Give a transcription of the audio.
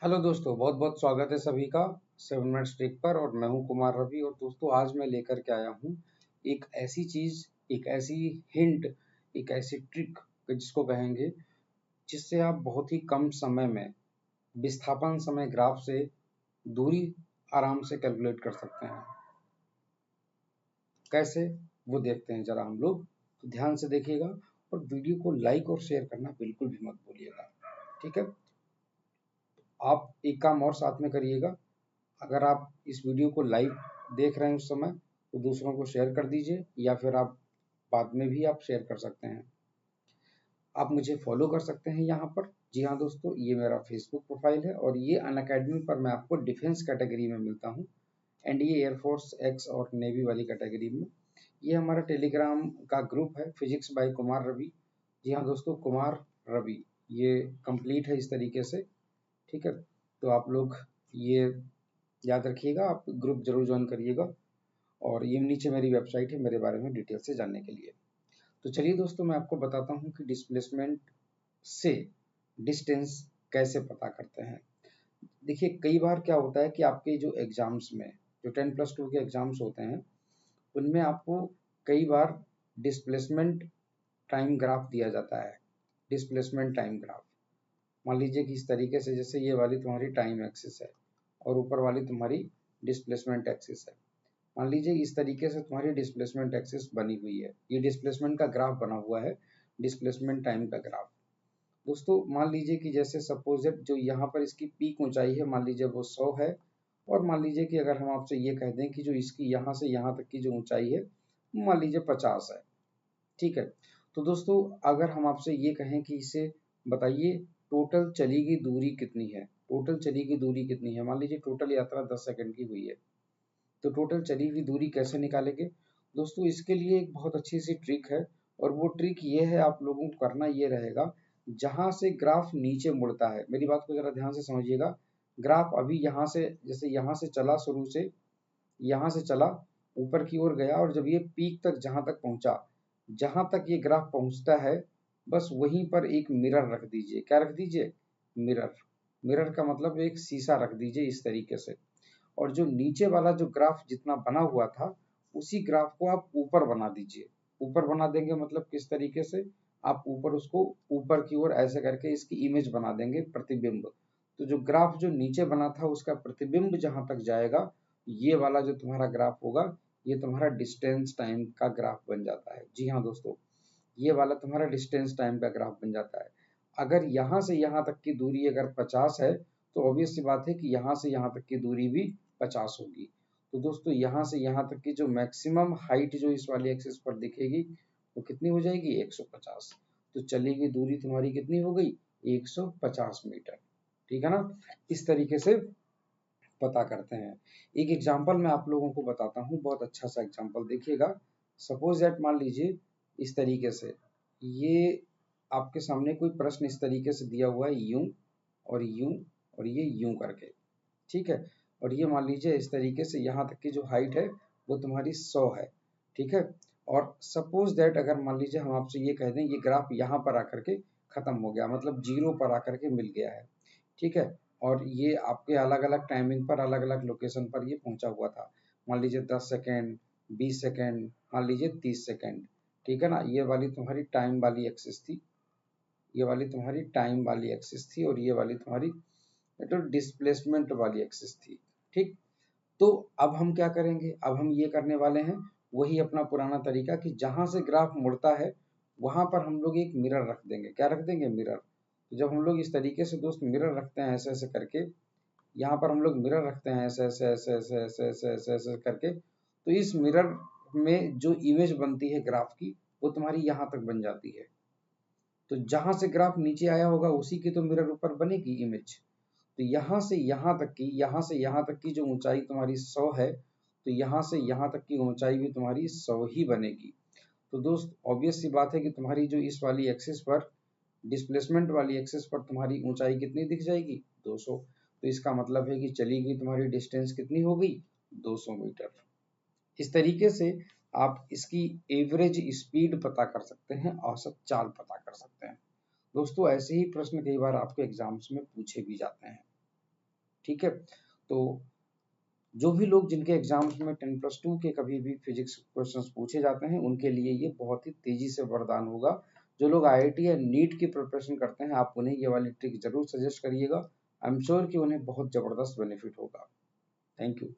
Hello दोस्तों, बहुत बहुत स्वागत है सभी का 7 मिनट्स ट्रिक पर। और मैं हूं कुमार रवि। और दोस्तों, आज मैं लेकर के आया हूं एक ऐसी चीज, एक ऐसी हिंट, एक ऐसी ट्रिक जिसको कहेंगे, जिससे आप बहुत ही कम समय में विस्थापन समय ग्राफ से दूरी आराम से कैलकुलेट कर सकते हैं। कैसे, वो देखते हैं जरा हम लोग। तो ध्यान से देखिएगा और वीडियो को लाइक और शेयर करना बिल्कुल भी मत भूलिएगा। ठीक है, आप एक काम और साथ में करिएगा। अगर आप इस वीडियो को लाइव देख रहे हैं उस समय, तो दूसरों को शेयर कर दीजिए, या फिर आप बाद में भी आप शेयर कर सकते हैं। आप मुझे फॉलो कर सकते हैं यहाँ पर। जी हाँ दोस्तों, ये मेरा फेसबुक प्रोफाइल है और ये अनअकैडमी पर मैं आपको डिफेंस कैटेगरी में मिलता हूँ, एनडीए, एयरफोर्स, एक्स और नेवी वाली कैटेगरी में। ये हमारा टेलीग्राम का ग्रुप है, फिजिक्स बाय कुमार रवि। जी हाँ दोस्तों, कुमार रवि, ये कंप्लीट है इस तरीके से। ठीक है, तो आप लोग ये याद रखिएगा, आप ग्रुप जरूर ज्वाइन करिएगा। और ये नीचे मेरी वेबसाइट है मेरे बारे में डिटेल से जानने के लिए। तो चलिए दोस्तों, मैं आपको बताता हूँ कि डिस्प्लेसमेंट से डिस्टेंस कैसे पता करते हैं। देखिए, कई बार क्या होता है कि आपके जो एग्जाम्स में, जो 10+2 के एग्जाम्स होते हैं, उनमें आपको कई बार डिस्प्लेसमेंट टाइम ग्राफ दिया जाता है। डिस्प्लेसमेंट टाइम ग्राफ मान लीजिए कि इस तरीके से, जैसे ये वाली तुम्हारी टाइम एक्सिस है और ऊपर वाली तुम्हारी डिस्प्लेसमेंट एक्सिस है। मान लीजिए इस तरीके से तुम्हारी डिस्प्लेसमेंट एक्सिस बनी हुई है, ये डिस्प्लेसमेंट का ग्राफ बना हुआ है, डिस्प्लेसमेंट टाइम का ग्राफ। दोस्तों, मान लीजिए कि जैसे सपोज जो यहाँ पर इसकी पीक ऊंचाई है, मान लीजिए वो 100 है। और मान लीजिए कि अगर हम आपसे ये कह दें कि जो इसकी यहाँ से यहाँ तक की जो ऊंचाई है, मान लीजिए 50 है। ठीक है, तो दोस्तों, अगर हम आपसे ये कहें कि इसे बताइए टोटल चली गई दूरी कितनी है, टोटल चली गई दूरी कितनी है। मान लीजिए टोटल यात्रा 10 सेकंड की हुई है, तो टोटल चली हुई दूरी कैसे निकालेंगे। दोस्तों, इसके लिए एक बहुत अच्छी सी ट्रिक है, और वो ट्रिक ये है, आप लोगों को करना ये रहेगा, जहां से ग्राफ नीचे मुड़ता है, मेरी बात को जरा ध्यान से समझिएगा। ग्राफ अभी यहाँ से, जैसे यहाँ से चला, शुरू से यहाँ से चला, ऊपर की ओर गया, और जब ये पीक तक जहां तक पहुंचा, जहां तक ये ग्राफ पहुंचता है, बस वहीं पर एक मिरर रख दीजिए। क्या रख दीजिए? मिरर। मिरर का मतलब एक शीशा रख दीजिए इस तरीके से। और जो नीचे वाला जो ग्राफ जितना बना हुआ था, उसी ग्राफ को आप ऊपर बना दीजिए। ऊपर बना देंगे मतलब किस तरीके से, आप ऊपर उसको, ऊपर की ओर ऐसे करके इसकी इमेज बना देंगे, प्रतिबिंब। तो जो ग्राफ जो नीचे बना था, उसका प्रतिबिंब जहां तक जाएगा, ये वाला जो तुम्हारा ग्राफ होगा, ये तुम्हारा डिस्टेंस टाइम का ग्राफ बन जाता है। जी हाँ दोस्तों, ये वाला तुम्हारा डिस्टेंस टाइम का ग्राफ बन जाता है। अगर यहाँ से यहाँ तक की दूरी अगर 50 है, तो ऑब्वियस सी बात है कि यहाँ से यहाँ तक की दूरी भी 50 होगी। तो दोस्तों, यहाँ से यहाँ तक की जो मैक्सिमम हाइट जो इस वाली एक्सिस पर दिखेगी, वो कितनी हो जाएगी? 150। तो चली गई दूरी तुम्हारी कितनी हो गई? 150 मीटर। ठीक है ना? इस तरीके से पता करते हैं। एक एग्जाम्पल मैं आप लोगों को बताता हूँ, बहुत अच्छा सा एग्जाम्पल देखिएगा। सपोज दैट, मान लीजिए इस तरीके से, ये आपके सामने कोई प्रश्न इस तरीके से दिया हुआ है, यूं और यूं और ये यूं करके। ठीक है, और ये मान लीजिए इस तरीके से यहाँ तक की जो हाइट है, वो तुम्हारी 100 है। ठीक है, और सपोज दैट अगर मान लीजिए हम आपसे ये कह दें, ये ग्राफ यहाँ पर आकर के खत्म हो गया, मतलब जीरो पर आकर के मिल गया है। ठीक है, और ये आपके अलग अलग टाइमिंग पर, अलग अलग लोकेशन पर ये पहुंचा हुआ था। मान लीजिए 10 सेकेंड, 20 सेकेंड, मान लीजिए 30 सेकेंड। ठीक है ना, ये वाली तुम्हारी टाइम वाली एक्सिस थी, ये वाली तुम्हारी टाइम वाली एक्सिस थी, और ये वाली तुम्हारी तो डिस्प्लेसमेंट वाली एक्सिस थी। ठीक, तो अब हम क्या करेंगे, अब हम ये करने वाले हैं वही अपना पुराना तरीका, कि जहां से ग्राफ मुड़ता है, वहां पर हम लोग एक मिरर रख देंगे। क्या रख देंगे? मिरर। तो जब हम लोग इस तरीके से दोस्त मिरर रखते हैं ऐसे ऐसे करके, यहाँ पर हम लोग मिरर रखते हैं ऐसे ऐसे ऐसे ऐसे ऐसे ऐसे ऐसे ऐसे करके, तो इस मिरर में जो इमेज बनती है ग्राफ की, वो तुम्हारी यहाँ तक बन जाती है। तो जहां से ग्राफ नीचे आया होगा, उसी की तो मिरर ऊपर बनेगी इमेज। तो यहाँ से यहाँ तक की, यहाँ से यहाँ तक की जो ऊंचाई तुम्हारी 100 है, तो यहाँ से यहाँ तक की ऊंचाई भी तुम्हारी 100 ही बनेगी। तो दोस्त, ऑब्वियस सी बात है कि तुम्हारी जो इस वाली एक्सिस पर, डिस्प्लेसमेंट वाली एक्सिस पर तुम्हारी ऊंचाई कितनी दिख जाएगी? 200। तो इसका मतलब है कि चली गई तुम्हारी डिस्टेंस कितनी हो गई? 200 मीटर। इस तरीके से आप इसकी एवरेज स्पीड पता कर सकते हैं, औसत चाल पता कर सकते हैं। दोस्तों, ऐसे ही प्रश्न कई बार आपके एग्जाम्स में पूछे भी जाते हैं। ठीक है। तो जो भी लोग जिनके एग्जाम्स में 10+2 के कभी भी फिजिक्स क्वेश्चंस पूछे जाते हैं, उनके लिए ये बहुत ही तेजी से वरदान होगा। जो लोग IIT या नीट की प्रिपरेशन करते हैं, आप उन्हें ये वाली ट्रिक जरूर सजेस्ट करिएगा। आई एम श्योर कि उन्हें बहुत जबरदस्त बेनिफिट होगा। Thank you.